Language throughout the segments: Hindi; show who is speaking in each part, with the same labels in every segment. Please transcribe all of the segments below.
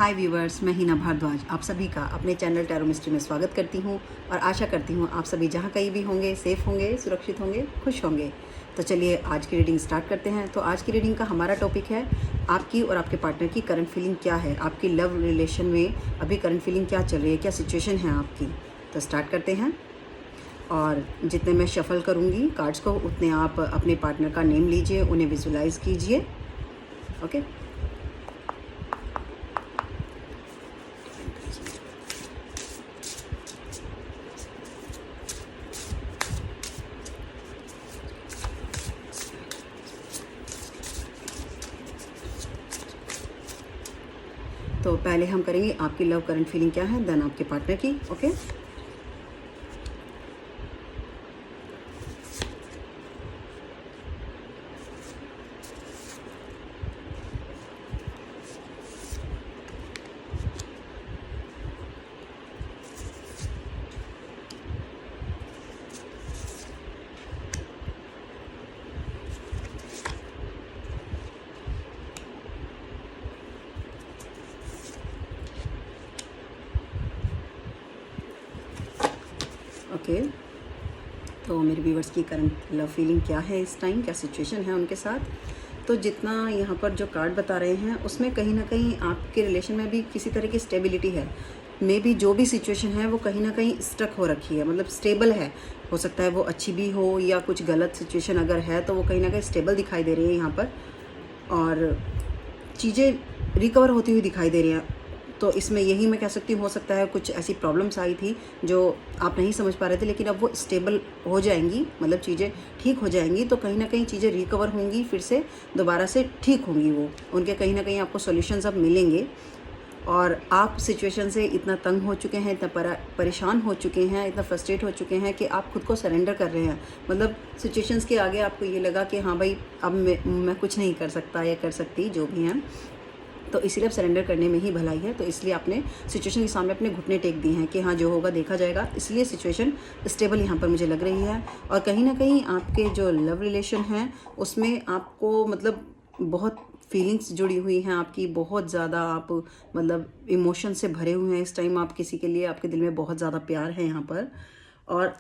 Speaker 1: हाय व्यूवर्स, मैं हिना भारद्वाज आप सभी का अपने चैनल टैरो मिस्ट्री में स्वागत करती हूँ और आशा करती हूँ आप सभी जहाँ कहीं भी होंगे सेफ़ होंगे, सुरक्षित होंगे, खुश होंगे। तो चलिए आज की रीडिंग स्टार्ट करते हैं। तो आज की रीडिंग का हमारा टॉपिक है आपकी और आपके पार्टनर की करंट फीलिंग क्या है, आपकी लव रिलेशन में अभी करंट फीलिंग क्या चल रही है, क्या सिचुएशन है आपकी। तो स्टार्ट करते हैं और जितने मैं शफल करूँगी कार्ड्स को उतने आप अपने पार्टनर का नेम लीजिए, उन्हें विजुलाइज़ कीजिए। ओके, तो पहले हम करेंगे आपकी लव करंट फीलिंग क्या है, देन आपके पार्टनर की। Okay, okay. तो मेरे व्यूवर्स की करंट लव फीलिंग क्या है इस टाइम, क्या सिचुएशन है उनके साथ। तो जितना यहाँ पर जो कार्ड बता रहे हैं उसमें कहीं ना कहीं आपके रिलेशन में भी किसी तरह की स्टेबिलिटी है। मे बी जो भी सिचुएशन है वो कहीं ना कहीं स्टक हो रखी है, मतलब स्टेबल है। हो सकता है वो अच्छी भी हो या कुछ गलत सिचुएशन अगर है तो वो कहीं ना कहीं स्टेबल दिखाई दे रही है यहाँ पर, और चीज़ें रिकवर होती हुई दिखाई दे रही हैं। तो इसमें यही मैं कह सकती हूँ, हो सकता है कुछ ऐसी प्रॉब्लम्स आई थी जो आप नहीं समझ पा रहे थे, लेकिन अब वो स्टेबल हो जाएंगी, मतलब चीज़ें ठीक हो जाएंगी। तो कहीं ना कहीं चीज़ें रिकवर होंगी, फिर से दोबारा से ठीक होंगी। वो उनके कहीं ना कहीं आपको सॉल्यूशंस अब मिलेंगे। और आप सिचुएशन से इतना तंग हो चुके हैं, इतना परेशान हो चुके हैं, इतना फ्रस्ट्रेट हो चुके हैं कि आप खुद को सरेंडर कर रहे हैं। मतलब सिचुएशंस के आगे आपको ये लगा कि हाँ भाई, अब मैं कुछ नहीं कर सकता या कर सकती, जो भी हैं। तो इसीलिए अब सरेंडर करने में ही भलाई है। तो इसलिए आपने सिचुएशन के सामने अपने घुटने टेक दिए हैं कि हाँ, जो होगा देखा जाएगा। इसलिए सिचुएशन स्टेबल यहाँ पर मुझे लग रही है। और कहीं ना कहीं आपके जो लव रिलेशन है उसमें आपको मतलब बहुत फीलिंग्स जुड़ी हुई हैं आपकी, बहुत ज़्यादा आप मतलब इमोशन से भरे हुए हैं इस टाइम। आप किसी के लिए, आपके दिल में बहुत ज़्यादा प्यार है यहाँ पर। और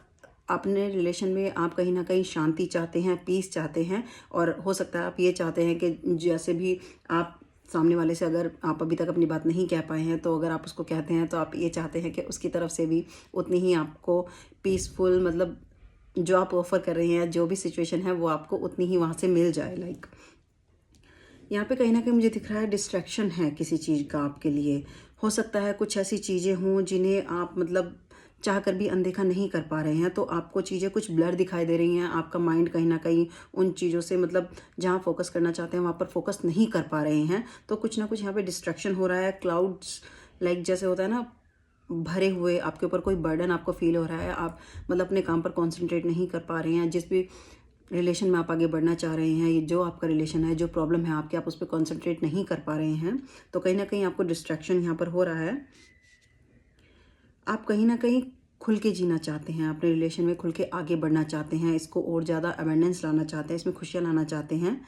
Speaker 1: अपने रिलेशन में आप कहीं ना कहीं शांति चाहते हैं, पीस चाहते हैं। और हो सकता है आप ये चाहते हैं कि जैसे भी आप सामने वाले से, अगर आप अभी तक अपनी बात नहीं कह पाए हैं तो अगर आप उसको कहते हैं तो आप ये चाहते हैं कि उसकी तरफ से भी उतनी ही आपको पीसफुल, मतलब जो आप ऑफ़र कर रही हैं, जो भी सिचुएशन है वो आपको उतनी ही वहाँ से मिल जाए। लाइक यहाँ पे कहीं ना कहीं मुझे दिख रहा है डिस्ट्रैक्शन है किसी चीज़ का आपके लिए। हो सकता है कुछ ऐसी चीज़ें हों जिन्हें आप मतलब चाह कर भी अनदेखा नहीं कर पा रहे हैं। तो आपको चीज़ें कुछ ब्लर दिखाई दे रही हैं। आपका माइंड कहीं ना कहीं उन चीज़ों से, मतलब जहाँ फोकस करना चाहते हैं वहाँ पर फोकस नहीं कर पा रहे हैं। तो कुछ ना कुछ यहाँ पे डिस्ट्रैक्शन हो रहा है। क्लाउड्स, लाइक जैसे होता है ना, भरे हुए आपके ऊपर कोई बर्डन आपको फील हो रहा है। आप मतलब अपने काम पर कॉन्सेंट्रेट नहीं कर पा रहे हैं। जिस भी रिलेशन में आप आगे बढ़ना चाह रहे हैं, ये जो आपका रिलेशन है, जो प्रॉब्लम है आपके, आप उस पर कॉन्सेंट्रेट नहीं कर पा रहे हैं। तो कहीं ना कहीं आपको डिस्ट्रैक्शन यहाँ पर हो रहा है। आप कहीं ना कहीं खुल के जीना चाहते हैं, अपने रिलेशन में खुल के आगे बढ़ना चाहते हैं, इसको और ज़्यादा अवेंडेंस लाना चाहते हैं, इसमें खुशियाँ लाना चाहते हैं।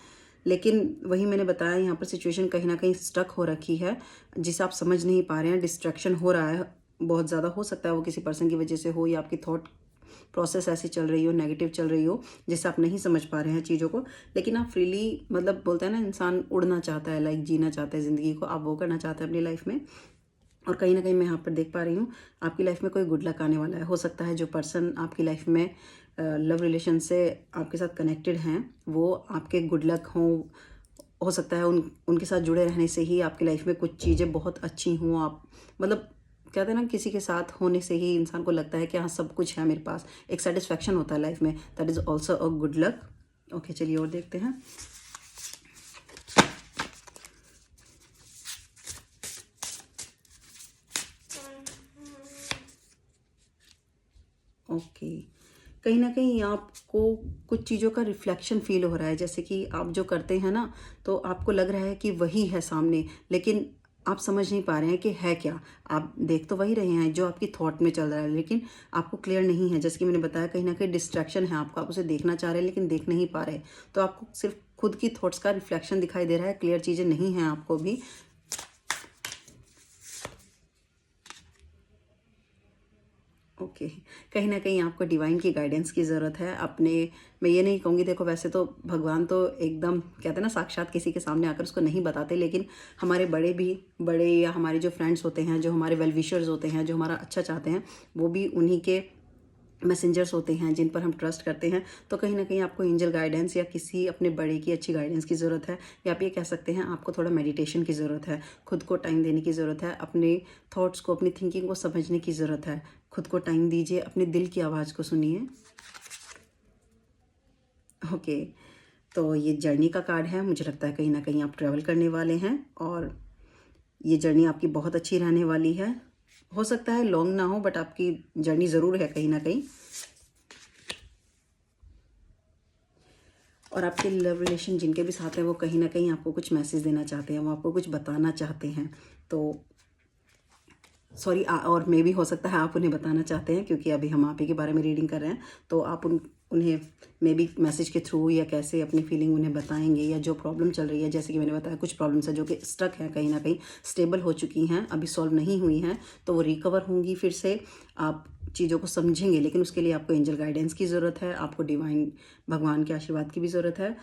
Speaker 1: लेकिन वही मैंने बताया, यहाँ पर सिचुएशन कहीं ना कहीं स्टक हो रखी है जिसे आप समझ नहीं पा रहे हैं। डिस्ट्रैक्शन हो रहा है बहुत ज़्यादा। हो सकता है वो किसी पर्सन की वजह से हो, या आपकी थॉट प्रोसेस ऐसी चल रही हो, नेगेटिव चल रही हो, जिससे आप नहीं समझ पा रहे हैं चीज़ों को। लेकिन आप फ्रीली, मतलब बोलते हैं ना, इंसान उड़ना चाहता है, लाइक जीना चाहता है ज़िंदगी को, आप वो करना चाहते हैं अपनी लाइफ में। और कहीं ना कहीं मैं यहाँ पर देख पा रही हूँ आपकी लाइफ में कोई गुड लक आने वाला है। हो सकता है जो पर्सन आपकी लाइफ में लव रिलेशन से आपके साथ कनेक्टेड हैं वो आपके गुड लक हों। हो सकता है उनके साथ जुड़े रहने से ही आपकी लाइफ में कुछ चीज़ें बहुत अच्छी हों। आप मतलब कहते हैं ना, किसी के साथ होने से ही इंसान को लगता है कि हाँ, सब कुछ है मेरे पास, एक सेटिस्फैक्शन होता है लाइफ में। That is also a good luck. Okay, चलिए और देखते हैं। ओके, कहीं ना कहीं आपको कुछ चीज़ों का रिफ्लेक्शन फील हो रहा है। जैसे कि आप जो करते हैं ना, तो आपको लग रहा है कि वही है सामने, लेकिन आप समझ नहीं पा रहे हैं कि है क्या। आप देख तो वही रहे हैं जो आपकी थॉट में चल रहा है, लेकिन आपको क्लियर नहीं है। जैसे कि मैंने बताया, कहीं ना कहीं डिस्ट्रैक्शन है आपको, आप उसे देखना चाह रहे हैं लेकिन देख नहीं पा रहे। तो आपको सिर्फ खुद की थॉट्स का रिफ्लेक्शन दिखाई दे रहा है, क्लियर चीज़ें नहीं हैं आपको भी। ओके, कहीं ना कहीं आपको डिवाइन की गाइडेंस की ज़रूरत है अपने। मैं ये नहीं कहूँगी, देखो वैसे तो भगवान तो एकदम कहते हैं ना साक्षात किसी के सामने आकर उसको नहीं बताते, लेकिन हमारे बड़े या हमारे जो फ्रेंड्स होते हैं, जो हमारे वेल विशर्स होते हैं, जो हमारा अच्छा चाहते हैं, वो भी उन्हीं के मैसेंजर्स होते हैं जिन पर हम ट्रस्ट करते हैं। तो कहीं ना कहीं आपको एंजल गाइडेंस या किसी अपने बड़े की अच्छी गाइडेंस की ज़रूरत है, या आप ये कह सकते हैं आपको थोड़ा मेडिटेशन की ज़रूरत है, खुद को टाइम देने की ज़रूरत है, अपने थॉट्स को, अपनी थिंकिंग को समझने की ज़रूरत है। खुद को टाइम दीजिए, अपने दिल की आवाज़ को सुनिए। ओके, तो ये जर्नी का कार्ड है। मुझे लगता है कहीं ना कहीं आप ट्रैवल करने वाले हैं और ये जर्नी आपकी बहुत अच्छी रहने वाली है। हो सकता है लॉन्ग ना हो, बट आपकी जर्नी ज़रूर है कहीं ना कहीं। और आपके लव रिलेशन जिनके भी साथ हैं, वो कहीं ना कहीं आपको कुछ मैसेज देना चाहते हैं, वो आपको कुछ बताना चाहते हैं। तो सॉरी, और मे भी हो सकता है आप उन्हें बताना चाहते हैं, क्योंकि अभी हम आप ही के बारे में रीडिंग कर रहे हैं। तो आप उन्हें मे बी मैसेज के थ्रू या कैसे अपनी फीलिंग उन्हें बताएंगे, या जो प्रॉब्लम चल रही है, जैसे कि मैंने बताया कुछ प्रॉब्लम्स हैं जो कि स्टक हैं, कहीं ना कहीं स्टेबल हो चुकी हैं, अभी सॉल्व नहीं हुई हैं, तो वो रिकवर होंगी फिर से। आप चीज़ों को समझेंगे, लेकिन उसके लिए आपको एंजल गाइडेंस की ज़रूरत है, आपको डिवाइन भगवान के आशीर्वाद की भी ज़रूरत है।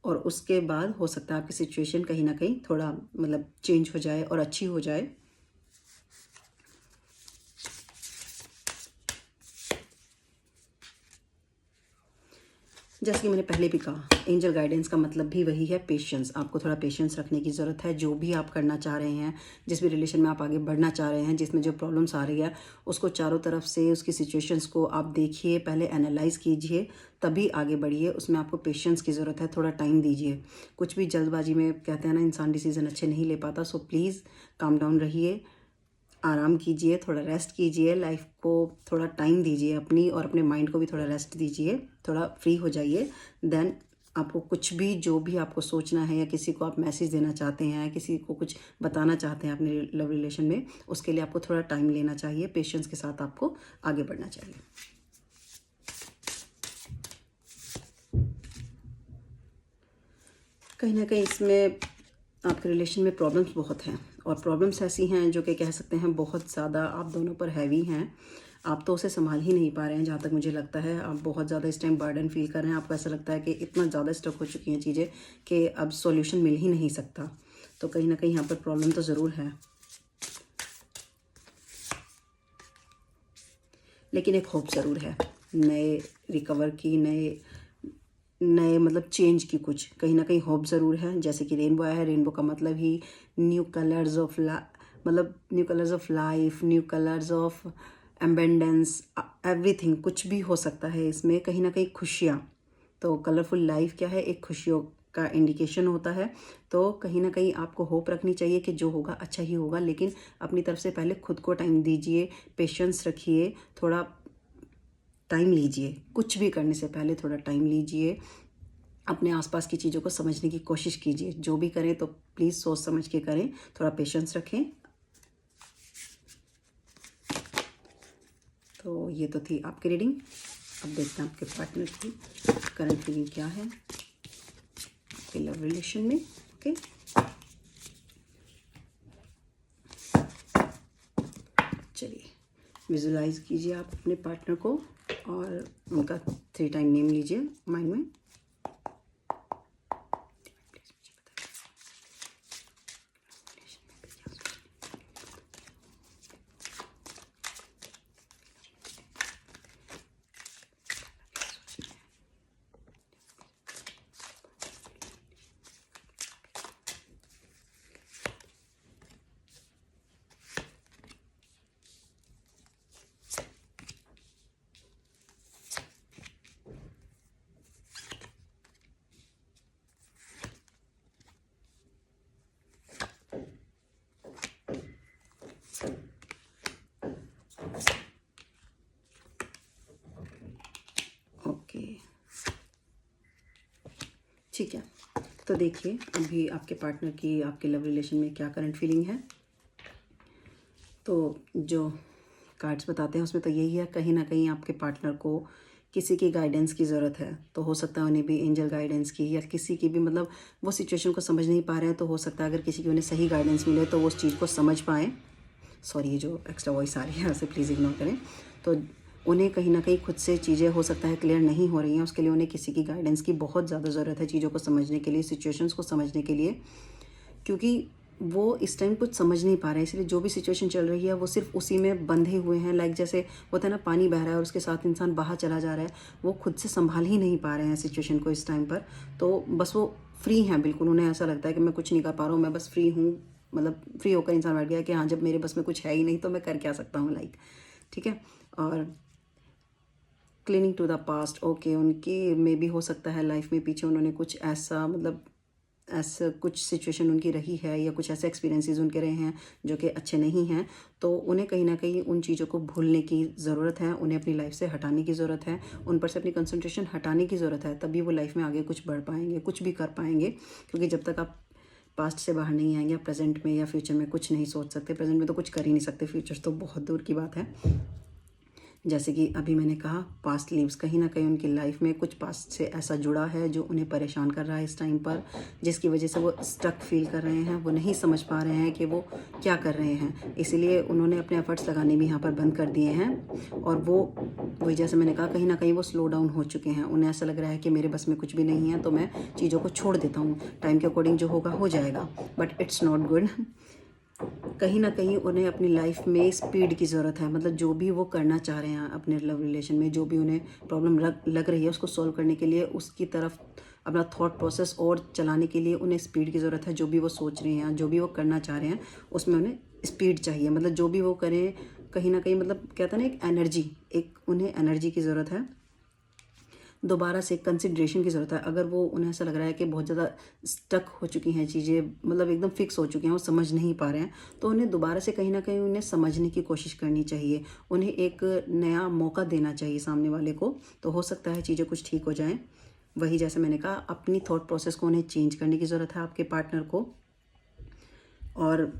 Speaker 1: और उसके बाद हो सकता है आपकी सिचुएशन कहीं ना कहीं थोड़ा मतलब चेंज हो जाए और अच्छी हो जाए। जैसे कि मैंने पहले भी कहा, एंजल गाइडेंस का मतलब भी वही है, पेशेंस। आपको थोड़ा पेशेंस रखने की ज़रूरत है। जो भी आप करना चाह रहे हैं, जिस भी रिलेशन में आप आगे बढ़ना चाह रहे हैं, जिसमें जो प्रॉब्लम्स आ रही है, उसको चारों तरफ से उसकी सिचुएशंस को आप देखिए, पहले एनालाइज कीजिए, तभी आगे बढ़िए। उसमें आपको पेशेंस की ज़रूरत है, थोड़ा टाइम दीजिए। कुछ भी जल्दबाजी में, कहते हैं ना, इंसान डिसीजन अच्छे नहीं ले पाता। सो प्लीज़ काम डाउन रहिए, आराम कीजिए, थोड़ा रेस्ट कीजिए, लाइफ को थोड़ा टाइम दीजिए अपनी, और अपने माइंड को भी थोड़ा रेस्ट दीजिए, थोड़ा फ्री हो जाइए। देन आपको कुछ भी, जो भी आपको सोचना है, या किसी को आप मैसेज देना चाहते हैं, किसी को कुछ बताना चाहते हैं अपने लव रिलेशन में, उसके लिए आपको थोड़ा टाइम लेना चाहिए, पेशेंस के साथ आपको आगे बढ़ना चाहिए। कहीं ना कहीं इसमें आपके रिलेशन में प्रॉब्लम्स बहुत हैं, और प्रॉब्लम्स ऐसी हैं जो कि कह सकते हैं बहुत ज़्यादा आप दोनों पर हैवी हैं। आप तो उसे संभाल ही नहीं पा रहे हैं, जहाँ तक मुझे लगता है। आप बहुत ज़्यादा इस टाइम बर्डन फील कर रहे हैं। आपको ऐसा लगता है कि इतना ज़्यादा स्टक हो चुकी हैं चीज़ें कि अब सॉल्यूशन मिल ही नहीं सकता। तो कहीं ना कहीं यहाँ पर प्रॉब्लम तो ज़रूर है, लेकिन एक होप ज़रूर है नए रिकवर की, नए मतलब चेंज की। कुछ कहीं ना कहीं होप ज़रूर है। जैसे कि रेनबो आया है, रेनबो का मतलब ही न्यू कलर्स ऑफ मतलब new colours of life, new colours of abundance, everything. कुछ भी हो सकता है इसमें, कहीं ना कहीं खुशियाँ। तो कलरफुल लाइफ क्या है, एक खुशियों का इंडिकेशन होता है। तो कहीं ना कहीं आपको होप रखनी चाहिए कि जो होगा अच्छा ही होगा, लेकिन अपनी तरफ से पहले खुद को टाइम दीजिए, पेशेंस रखिए, थोड़ा टाइम लीजिए। कुछ भी करने से पहले थोड़ा टाइम लीजिए, अपने आसपास की चीज़ों को समझने की कोशिश कीजिए। जो भी करें तो प्लीज़ सोच समझ के करें, थोड़ा पेशेंस रखें। तो ये तो थी आपकी रीडिंग। अब देखते हैं आपके पार्टनर की करंट फीलिंग क्या है आपके लव रिलेशन में। ओके, चलिए विजुलाइज कीजिए आप अपने पार्टनर को, और उनका 3 टाइम नेम लीजिए माइंड में। ओके, ठीक है। तो देखिए अभी आपके पार्टनर की आपके लव रिलेशन में क्या करंट फीलिंग है। तो जो कार्ड्स बताते हैं उसमें तो यही है, कहीं ना कहीं आपके पार्टनर को किसी की गाइडेंस की ज़रूरत है। तो हो सकता है उन्हें भी एंजल गाइडेंस की, या किसी की भी, मतलब वो सिचुएशन को समझ नहीं पा रहे हैं, तो हो सकता है अगर किसी की उन्हें सही गाइडेंस मिले तो वो उस चीज़ को समझ पाएँ। सॉरी ये जो एक्स्ट्रा वॉइस आ रही है उसे प्लीज़ इग्नोर करें। तो उन्हें कहीं ना कहीं खुद से चीज़ें हो सकता है क्लियर नहीं हो रही हैं, उसके लिए उन्हें किसी की गाइडेंस की बहुत ज़्यादा ज़रूरत है, चीज़ों को समझने के लिए, सिचुएशंस को समझने के लिए, क्योंकि वो इस टाइम कुछ समझ नहीं पा रहे हैं। इसलिए जो भी सिचुएशन चल रही है वो सिर्फ उसी में बंधे हुए हैं। लाइक जैसे होता है ना, पानी बह रहा है और उसके साथ इंसान बाहर चला जा रहा है, वो खुद से संभाल ही नहीं पा रहे हैं सिचुएशन को इस टाइम पर। तो बस वो फ्री हैं बिल्कुल, उन्हें ऐसा लगता है कि मैं कुछ नहीं कर पा रहा हूँ, मैं बस फ्री हूँ। मतलब फ्री होकर इंसान बैठ गया कि हाँ, जब मेरे बस में कुछ है ही नहीं तो मैं कर क्या सकता हूँ, लाइक, ठीक है। और cleaning to the past, okay, उनकी मे भी हो सकता है लाइफ में पीछे उन्होंने कुछ ऐसा, मतलब ऐसा कुछ सिचुएशन उनकी रही है या कुछ ऐसे एक्सपीरियंसेस उनके रहे हैं जो कि अच्छे नहीं हैं, तो उन्हें कहीं ना कहीं उन चीज़ों को भूलने की ज़रूरत है, उन्हें अपनी लाइफ से हटाने की ज़रूरत है, उन पर से अपनी कंसंट्रेशन हटाने की ज़रूरत है, तभी वो लाइफ में आगे कुछ बढ़ पाएंगे, कुछ भी कर पाएंगे। क्योंकि जब तक आप पास्ट से बाहर नहीं आएंगे, आप प्रेजेंट में या फ्यूचर में कुछ नहीं सोच सकते। प्रेजेंट में तो कुछ कर ही नहीं सकते, फ्यूचर तो बहुत दूर की बात है। जैसे कि अभी मैंने कहा, पास्ट लीव्स, कहीं ना कहीं उनकी लाइफ में कुछ पास्ट से ऐसा जुड़ा है जो उन्हें परेशान कर रहा है इस टाइम पर, जिसकी वजह से वो स्टक फील कर रहे हैं, वो नहीं समझ पा रहे हैं कि वो क्या कर रहे हैं। इसीलिए उन्होंने अपने एफर्ट्स लगाने भी यहाँ पर बंद कर दिए हैं। और वो वही, जैसे मैंने कहा, कहीं ना कहीं वो स्लो डाउन हो चुके हैं। उन्हें ऐसा लग रहा है कि मेरे बस में कुछ भी नहीं है, तो मैं चीज़ों को छोड़ देता हूँ, टाइम के अकॉर्डिंग जो होगा हो जाएगा। But it's not good. कहीं ना कहीं उन्हें अपनी लाइफ में स्पीड की ज़रूरत है। मतलब जो भी वो करना चाह रहे हैं अपने लव रिलेशन में, जो भी उन्हें प्रॉब्लम लग रही है, उसको सॉल्व करने के लिए, उसकी तरफ अपना थॉट प्रोसेस और चलाने के लिए उन्हें स्पीड की ज़रूरत है। जो भी वो सोच रहे हैं, जो भी वो करना चाह रहे हैं, उसमें उन्हें स्पीड चाहिए। मतलब जो भी वो करें, कहीं ना कहीं, मतलब कहता है ना, एक एनर्जी, एक उन्हें एनर्जी की ज़रूरत है, दोबारा से कंसिड्रेशन की ज़रूरत है। अगर वो, उन्हें ऐसा लग रहा है कि बहुत ज़्यादा स्टक हो चुकी हैं चीज़ें, मतलब एकदम फिक्स हो चुकी हैं, वो समझ नहीं पा रहे हैं, तो उन्हें दोबारा से कहीं ना कहीं उन्हें समझने की कोशिश करनी चाहिए। उन्हें एक नया मौका देना चाहिए सामने वाले को, तो हो सकता है चीज़ें कुछ ठीक हो जाएं। वही जैसे मैंने कहा, अपनी थॉट प्रोसेस को उन्हें चेंज करने की ज़रूरत है आपके पार्टनर को। और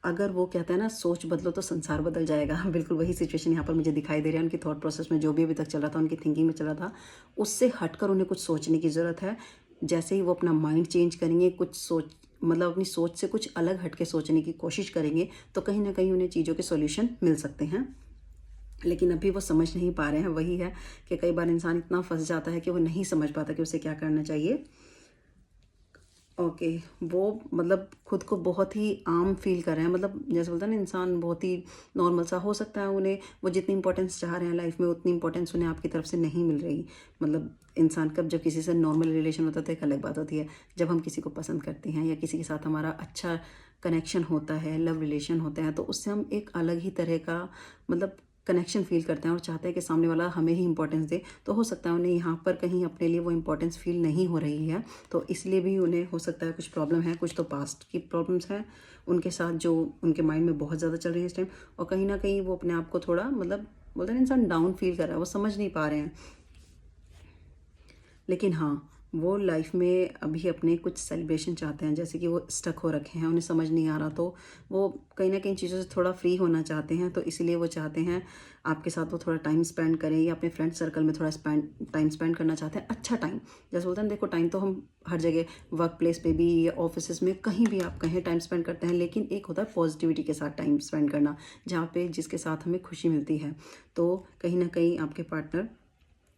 Speaker 1: अगर वो कहते हैं ना, सोच बदलो तो संसार बदल जाएगा, बिल्कुल वही सिचुएशन यहाँ पर मुझे दिखाई दे रहा है। उनकी थॉट प्रोसेस में जो भी अभी तक चल रहा था, उनकी थिंकिंग में चल रहा था, उससे हटकर उन्हें कुछ सोचने की ज़रूरत है। जैसे ही वो अपना माइंड चेंज करेंगे, कुछ सोच, मतलब अपनी सोच से कुछ अलग हटके सोचने की कोशिश करेंगे, तो कहीं ना कहीं उन्हें चीज़ों के सॉल्यूशन मिल सकते हैं। लेकिन अभी वो समझ नहीं पा रहे हैं। वही है कि कई बार इंसान इतना फंस जाता है कि वो नहीं समझ पाता कि उसे क्या करना चाहिए। ओके, वो मतलब खुद को बहुत ही आम फील कर रहे हैं। मतलब जैसे बोलता है ना, इंसान बहुत ही नॉर्मल सा, हो सकता है उन्हें, वो जितनी इंपॉर्टेंस चाह रहे हैं लाइफ में, उतनी इंपॉर्टेंस उन्हें आपकी तरफ से नहीं मिल रही। मतलब इंसान कब, जब किसी से नॉर्मल रिलेशन होता है तो एक अलग बात होती है। जब हम किसी को पसंद करते हैं या किसी के साथ हमारा अच्छा कनेक्शन होता है, लव रिलेशन होता है, तो उससे हम एक अलग ही तरह का, मतलब कनेक्शन फील करते हैं और चाहते हैं कि सामने वाला हमें ही इंपॉर्टेंस दे। तो हो सकता है उन्हें यहाँ पर कहीं अपने लिए वो इंपॉर्टेंस फील नहीं हो रही है, तो इसलिए भी उन्हें हो सकता है कुछ प्रॉब्लम है। कुछ तो पास्ट की प्रॉब्लम्स हैं उनके साथ, जो उनके माइंड में बहुत ज़्यादा चल रही है इस टाइम। और कहीं ना कहीं वो अपने आप को थोड़ा, मतलब बोलते हैं इंसान डाउन फील कर रहा है, वो समझ नहीं पा रहे हैं। लेकिन हाँ, वो लाइफ में अभी अपने कुछ सेलिब्रेशन चाहते हैं। जैसे कि वो स्टक हो रखे हैं, उन्हें समझ नहीं आ रहा, तो वो कहीं ना कहीं चीज़ों से थोड़ा फ्री होना चाहते हैं। तो इसलिए वो चाहते हैं आपके साथ वो थोड़ा टाइम स्पेंड करें, या अपने फ्रेंड सर्कल में थोड़ा टाइम स्पेंड करना चाहते हैं, अच्छा टाइम। जैसे बोलते हैं, देखो टाइम तो हम हर जगह, वर्क प्लेस पे भी या ऑफिस में, कहीं भी आप कहें टाइम स्पेंड करते हैं। लेकिन एक होता है पॉजिटिविटी के साथ टाइम स्पेंड करना, जहाँ पे जिसके साथ हमें खुशी मिलती है। तो कहीं ना कहीं आपके पार्टनर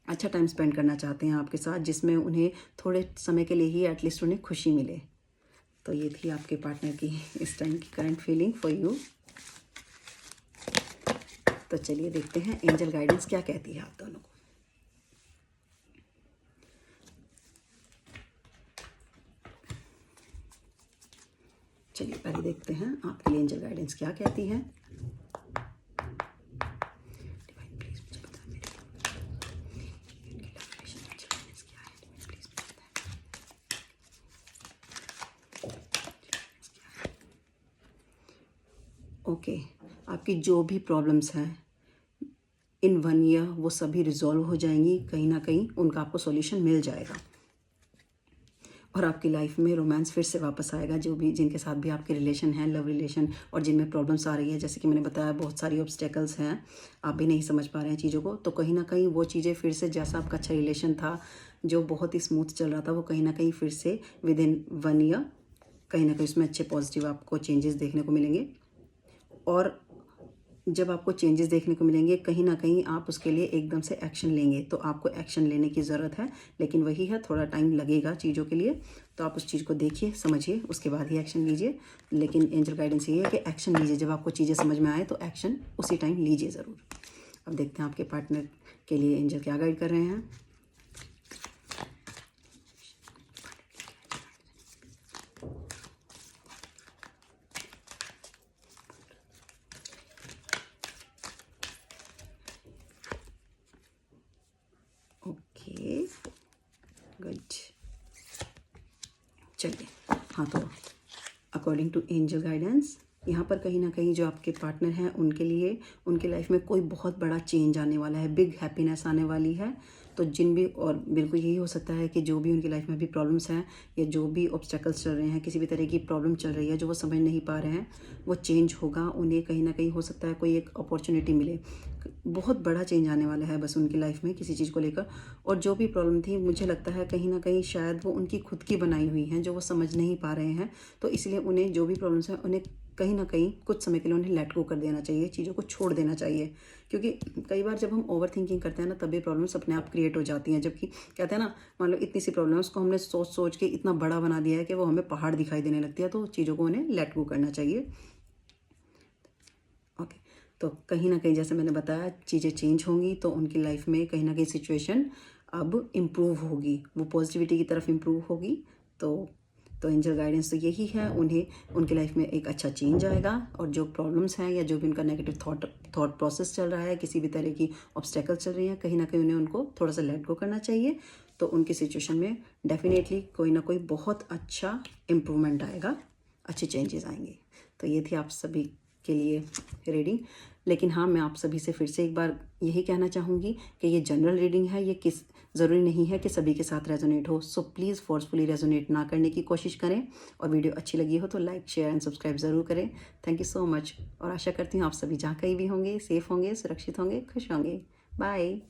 Speaker 1: अच्छा टाइम स्पेंड करना चाहते हैं आपके साथ, जिसमें उन्हें थोड़े समय के लिए ही एटलीस्ट उन्हें खुशी मिले। तो ये थी आपके पार्टनर की इस टाइम की करंट फीलिंग फॉर यू। तो चलिए देखते हैं एंजल गाइडेंस क्या कहती है आप दोनों को। चलिए पहले देखते हैं आपके लिए एंजल गाइडेंस क्या कहती है। ओके, आपकी जो भी प्रॉब्लम्स हैं इन 1 ईयर, वो सभी रिजॉल्व हो जाएंगी। कहीं ना कहीं उनका आपको सॉल्यूशन मिल जाएगा और आपकी लाइफ में रोमांस फिर से वापस आएगा। जो भी, जिनके साथ भी आपके रिलेशन है, लव रिलेशन, और जिनमें प्रॉब्लम्स आ रही है, जैसे कि मैंने बताया बहुत सारी ऑब्स्टेकल्स हैं, आप भी नहीं समझ पा रहे हैं चीज़ों को, तो कहीं ना कहीं वो चीज़ें फिर से, जैसा आपका अच्छा रिलेशन था जो बहुत ही स्मूथ चल रहा था, वो कहीं ना कहीं फिर से विद इन 1 ईयर कहीं ना कहीं उसमें अच्छे पॉजिटिव आपको चेंजेस देखने को मिलेंगे। और जब आपको चेंजेस देखने को मिलेंगे, कहीं ना कहीं आप उसके लिए एकदम से एक्शन लेंगे, तो आपको एक्शन लेने की ज़रूरत है। लेकिन वही है, थोड़ा टाइम लगेगा चीज़ों के लिए, तो आप उस चीज़ को देखिए, समझिए, उसके बाद ही एक्शन लीजिए। लेकिन एंजल गाइडेंस ये है कि एक्शन लीजिए, जब आपको चीज़ें समझ में आए तो एक्शन उसी टाइम लीजिए ज़रूर। अब देखते हैं आपके पार्टनर के लिए एंजल क्या गाइड कर रहे हैं। Okay, good. चलिए, हाँ, तो अकॉर्डिंग टू एंजल गाइडेंस यहाँ पर कहीं ना कहीं जो आपके पार्टनर हैं उनके लिए उनकी लाइफ में कोई बहुत बड़ा चेंज आने वाला है, बिग हैप्पीनेस आने वाली है। तो जिन भी, और बिल्कुल यही हो सकता है कि जो भी उनकी लाइफ में भी प्रॉब्लम्स हैं या जो भी ऑब्स्टेकल्स चल रहे हैं, किसी भी तरह की प्रॉब्लम चल रही है जो वो समझ नहीं पा रहे हैं, वो चेंज होगा। उन्हें कहीं ना कहीं हो सकता है कोई एक अपॉर्चुनिटी मिले, बहुत बड़ा चेंज आने वाला है बस उनकी लाइफ में किसी चीज़ को लेकर। और जो भी प्रॉब्लम थी, मुझे लगता है कहीं ना कहीं शायद वो उनकी खुद की बनाई हुई हैं जो वो समझ नहीं पा रहे हैं। तो इसलिए उन्हें जो भी प्रॉब्लम्स हैं उन्हें कहीं ना कहीं कुछ समय के लिए उन्हें लेट गो कर देना चाहिए, चीज़ों को छोड़ देना चाहिए। क्योंकि कई बार जब हम ओवर थिंकिंग करते हैं ना, तभी प्रॉब्लम्स अपने आप क्रिएट हो जाती हैं। जबकि कहते हैं ना, मान लो इतनी सी प्रॉब्लम है, उसको हमने सोच सोच के इतना बड़ा बना दिया है कि वो हमें पहाड़ दिखाई देने लगती है। तो चीज़ों को उन्हें लेट गो करना चाहिए। ओके, तो कहीं ना कहीं जैसे मैंने बताया, चीज़ें चेंज होंगी तो उनकी लाइफ में कहीं ना कहीं सिचुएशन अब इम्प्रूव होगी, वो पॉजिटिविटी की तरफ इम्प्रूव होगी। तो एंजल गाइडेंस तो यही है, उन्हें उनकी लाइफ में एक अच्छा चेंज आएगा। और जो प्रॉब्लम्स हैं या जो भी उनका नेगेटिव थॉट प्रोसेस चल रहा है, किसी भी तरह की ऑब्स्टेकल चल रही है, कहीं ना कहीं उन्हें उनको थोड़ा सा लेट गो करना चाहिए। तो उनकी सिचुएशन में डेफिनेटली कोई ना कोई बहुत अच्छा इम्प्रूवमेंट आएगा, अच्छे चेंजेस आएंगे। तो ये थी आप सभी के लिए रीडिंग। लेकिन हाँ, मैं आप सभी से फिर से एक बार यही कहना चाहूँगी कि ये जनरल रीडिंग है, ये ज़रूरी नहीं है कि सभी के साथ रेजोनेट हो। सो प्लीज़ फोर्सफुली रेजोनेट ना करने की कोशिश करें। और वीडियो अच्छी लगी हो तो लाइक, शेयर एंड सब्सक्राइब ज़रूर करें। Thank you so much. और आशा करती हूँ आप सभी जहाँ कहीं भी होंगे, सेफ़ होंगे, सुरक्षित होंगे, खुश होंगे। बाय।